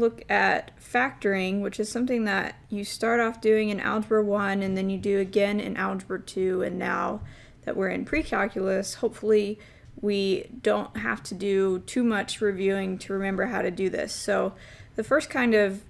look at factoring, which is something that you start off doing in Algebra 1 and then you do again in Algebra 2, and now that we're in pre-calculus, hopefully we don't have to do too much reviewing to remember how to do this. So the first kind of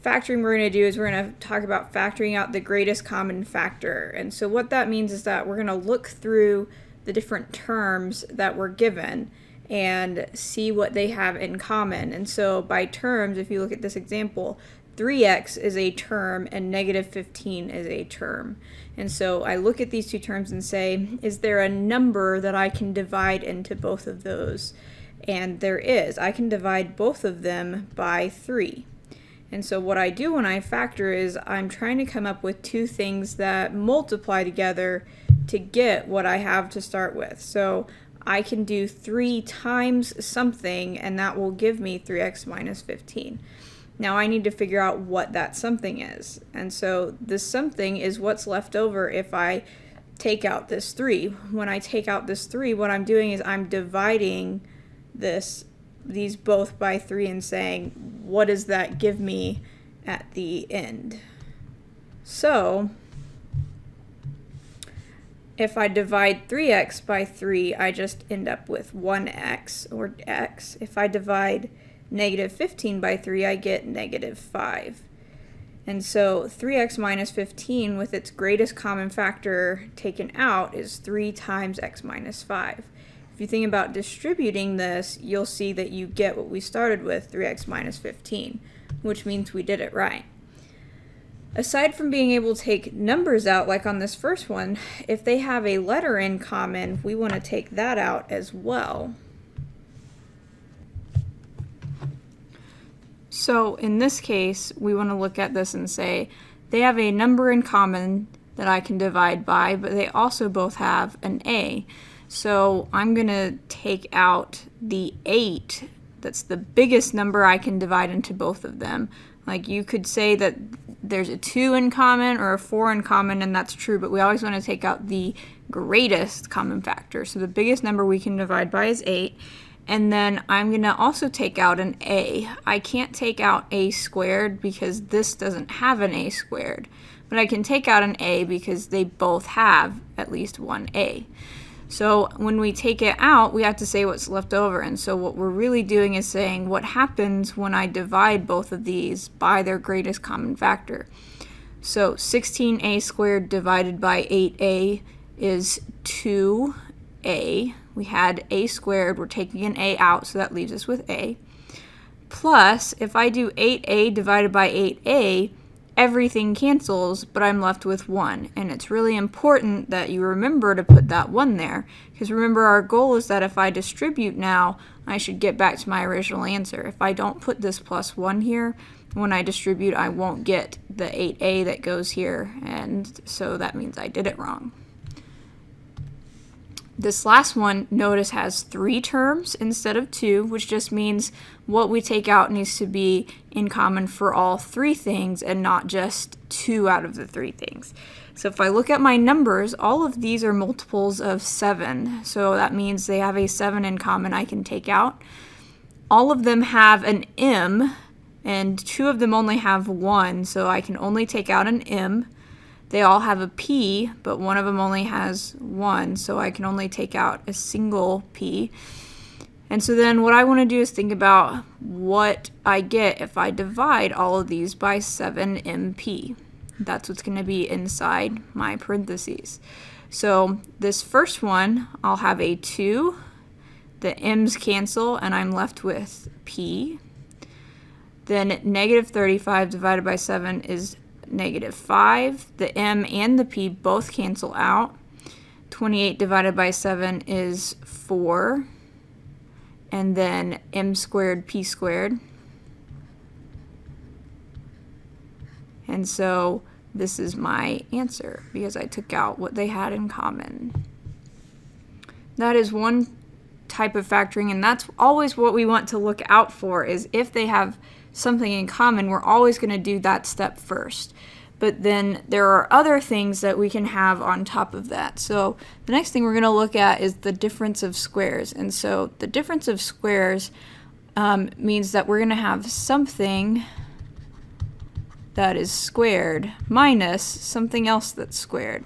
factoring we're going to do is we're going to talk about factoring out the greatest common factor. And so what that means is that we're going to look through the different terms that we're given and see what they have in common. And so by terms, if you look at this example, 3x is a term and negative 15 is a term. And so I look at these two terms and say, is there a number that I can divide into both of those? And there is. I can divide both of them by 3. And so what I do when I factor is I'm trying to come up with two things that multiply together to get what I have to start with. So I can do 3 times something, and that will give me 3x minus 15. Now I need to figure out what that something is. And so this something is what's left over if I take out this 3. When I take out this 3, what I'm doing is I'm dividing these both by 3 and saying, what does that give me at the end? So if I divide 3x by 3, I just end up with 1x, or x. If I divide negative 15 by 3, I get negative 5. And so 3x minus 15 with its greatest common factor taken out is 3 times x minus 5. If you think about distributing this, you'll see that you get what we started with, 3x minus 15, which means we did it right. Aside from being able to take numbers out, like on this first one, if they have a letter in common, we want to take that out as well. So in this case, we want to look at this and say, they have a number in common that I can divide by, but they also both have an a. So I'm going to take out the 8. That's the biggest number I can divide into both of them. Like you could say that there's a 2 in common or a 4 in common, and that's true, but we always want to take out the greatest common factor. So the biggest number we can divide by is 8. And then I'm going to also take out an a. I can't take out a squared because this doesn't have an a squared. But I can take out an a because they both have at least one a. So when we take it out, we have to say what's left over. And so what we're really doing is saying what happens when I divide both of these by their greatest common factor. So 16a squared divided by 8a is 2a. We had a squared, we're taking an a out, so that leaves us with a. Plus, if I do 8a divided by 8a, everything cancels, but I'm left with 1. And it's really important that you remember to put that 1 there, because remember our goal is that if I distribute now, I should get back to my original answer. If I don't put this plus 1 here, when I distribute, I won't get the 8a that goes here, and so that means I did it wrong. This last one, notice, has 3 terms instead of 2, which just means what we take out needs to be in common for all 3 things and not just 2 out of the 3 things. So if I look at my numbers, all of these are multiples of 7. So that means they have a 7 in common I can take out. All of them have an m, and 2 of them only have 1, so I can only take out an m. They all have a p, but one of them only has 1, so I can only take out a single p. And so then what I want to do is think about what I get if I divide all of these by 7mp. That's what's going to be inside my parentheses. So this first one, I'll have a 2. The m's cancel, and I'm left with p. Then negative 35 divided by 7 is negative 5. The m and the p both cancel out. 28 divided by 7 is 4. And then m squared, p squared. And so this is my answer because I took out what they had in common. That is one type of factoring, and that's always what we want to look out for, is if they have something in common, we're always going to do that step first. But then there are other things that we can have on top of that. So the next thing we're going to look at is the difference of squares. And so the difference of squares means that we're going to have something that is squared minus something else that's squared.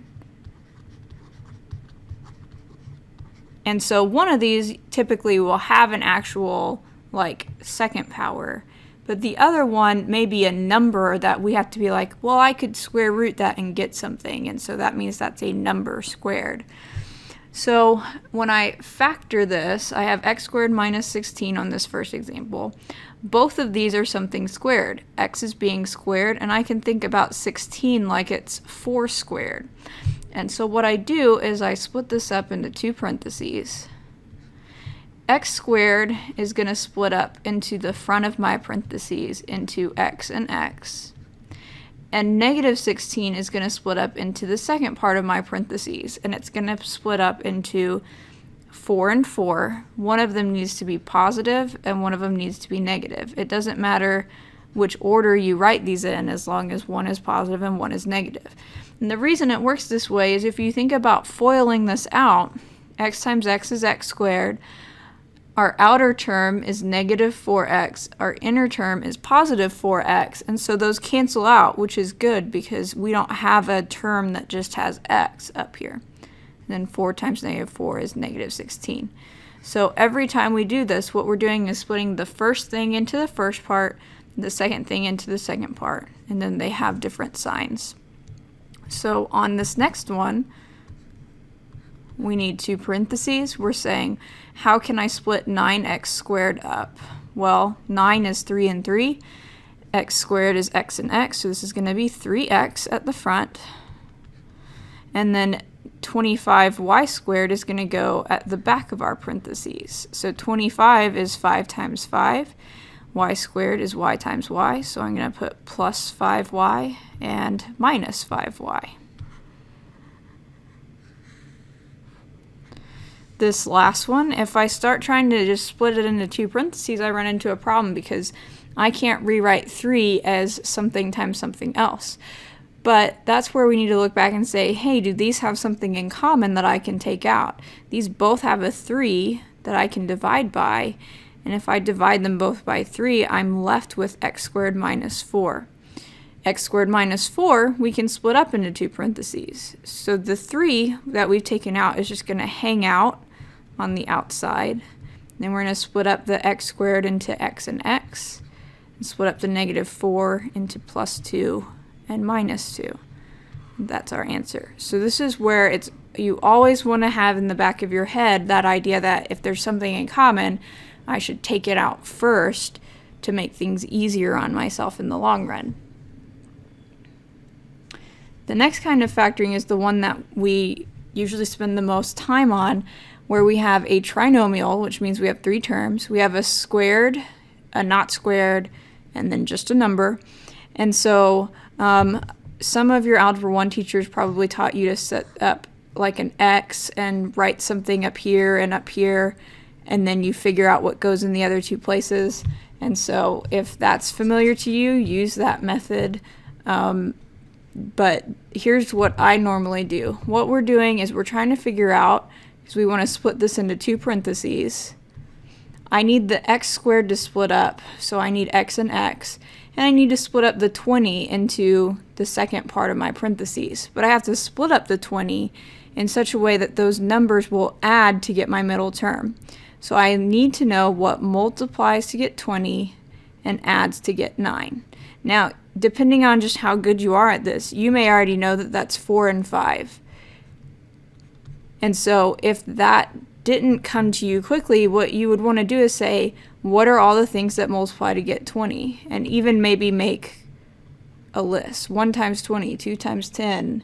And so one of these typically will have an actual like second power, but the other one may be a number that we have to be like, well, I could square root that and get something, and so that means that's a number squared. So when I factor this, I have x squared minus 16 on this first example. Both of these are something squared. X is being squared, and I can think about 16 like it's 4 squared. And so what I do is I split this up into two parentheses. X squared is going to split up into the front of my parentheses into x and x. And negative 16 is going to split up into the second part of my parentheses, and it's going to split up into 4 and 4. One of them needs to be positive and one of them needs to be negative. It doesn't matter which order you write these in as long as one is positive and one is negative. And the reason it works this way is if you think about foiling this out, x times x is x squared. Our outer term is negative 4x, our inner term is positive 4x, and so those cancel out, which is good because we don't have a term that just has x up here. And then 4 times negative 4 is negative 16. So every time we do this, what we're doing is splitting the first thing into the first part, the second thing into the second part, and then they have different signs. So on this next one, we need two parentheses. We're saying, how can I split 9x squared up? Well, 9 is 3 and 3. X squared is x and x, so this is going to be 3x at the front. And then 25y squared is going to go at the back of our parentheses. So 25 is 5 times 5. Y squared is y times y, so I'm going to put plus 5y and minus 5y. This last one, if I start trying to just split it into two parentheses, I run into a problem because I can't rewrite 3 as something times something else. But that's where we need to look back and say, hey, do these have something in common that I can take out? These both have a 3 that I can divide by, and if I divide them both by 3, I'm left with x squared minus 4. X squared minus 4, we can split up into two parentheses. So the 3 that we've taken out is just going to hang out on the outside. Then we're going to split up the x squared into x and x, and split up the negative 4 into plus 2 and minus 2. That's our answer. So this is where you always want to have in the back of your head that idea that if there's something in common, I should take it out first to make things easier on myself in the long run. The next kind of factoring is the one that we usually spend the most time on, where we have a trinomial, which means we have 3 terms. We have a squared, a not squared, and then just a number. And so some of your Algebra 1 teachers probably taught you to set up like an X and write something up here, and then you figure out what goes in the other 2 places. And so if that's familiar to you, use that method. But here's what I normally do. What we're doing is we're trying to figure out, because we want to split this into 2 parentheses. I need the x squared to split up, so I need x and x. And I need to split up the 20 into the second part of my parentheses. But I have to split up the 20 in such a way that those numbers will add to get my middle term. So I need to know what multiplies to get 20 and adds to get 9. Now, depending on just how good you are at this, you may already know that that's 4 and 5. And so if that didn't come to you quickly, what you would want to do is say, what are all the things that multiply to get 20? And even maybe make a list. 1 times 20, 2 times 10,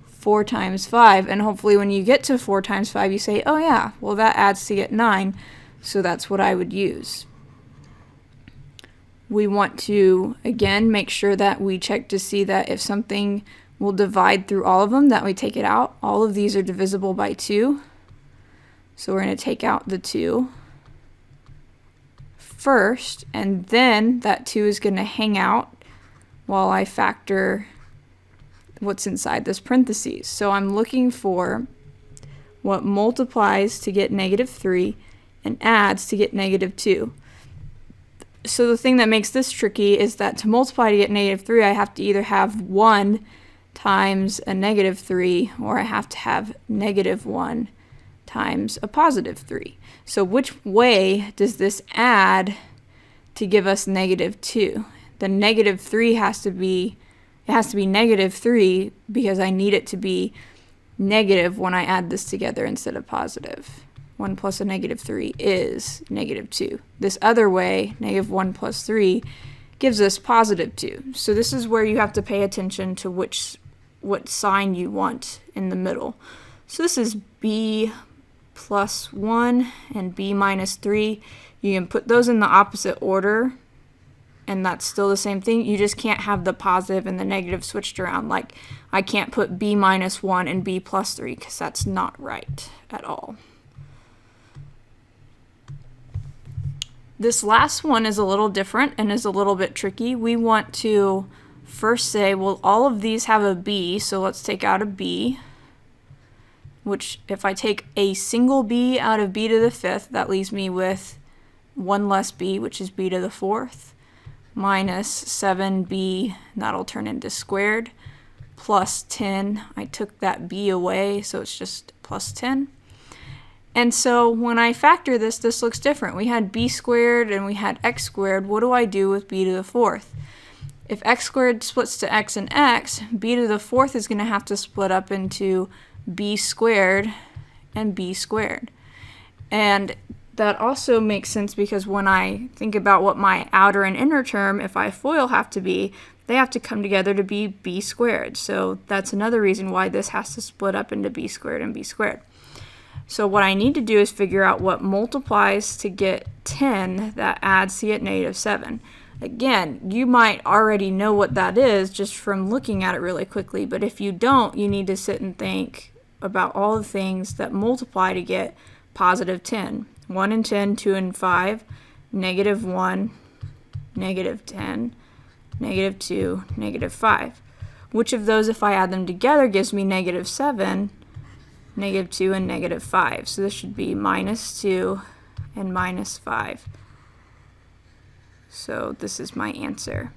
4 times 5. And hopefully when you get to 4 times 5, you say, oh yeah, well that adds to get 9. So that's what I would use. We want to, again, make sure that we check to see that if something will divide through all of them, that we take it out. All of these are divisible by 2. So we're going to take out the 2 first, and then that 2 is going to hang out while I factor what's inside this parentheses. So I'm looking for what multiplies to get negative 3 and adds to get negative 2. So the thing that makes this tricky is that to multiply to get negative 3, I have to either have 1 times a negative 3, or I have to have negative 1 times a positive 3. So which way does this add to give us negative 2? The negative 3 has to be negative 3 because I need it to be negative when I add this together instead of positive. 1 plus a negative 3 is negative 2. This other way, negative 1 plus 3, gives us positive 2. So this is where you have to pay attention to what sign you want in the middle. So this is b plus 1 and b minus 3. You can put those in the opposite order, and that's still the same thing. You just can't have the positive and the negative switched around. Like, I can't put b minus 1 and b plus 3 because that's not right at all. This last one is a little different and is a little bit tricky. We want to first say, well, all of these have a b, so let's take out a b, which if I take a single b out of b to the 5th, that leaves me with 1 less b, which is b to the 4th, minus 7b, that'll turn into squared, plus 10. I took that b away, so it's just plus 10. And so when I factor this, this looks different. We had b squared and we had x squared. What do I do with b to the 4th? If x squared splits to x and x, b to the 4th is going to have to split up into b squared and b squared. And that also makes sense because when I think about what my outer and inner term, if I FOIL, have to be, they have to come together to be b squared. So that's another reason why this has to split up into b squared and b squared. So what I need to do is figure out what multiplies to get 10 that adds to get negative 7. Again, you might already know what that is just from looking at it really quickly, but if you don't, you need to sit and think about all the things that multiply to get positive 10. 1 and 10, 2 and 5, negative 1, negative 10, negative 2, negative 5. Which of those, if I add them together, gives me negative 7, negative 2, and negative 5. So this should be minus 2 and minus 5. So this is my answer.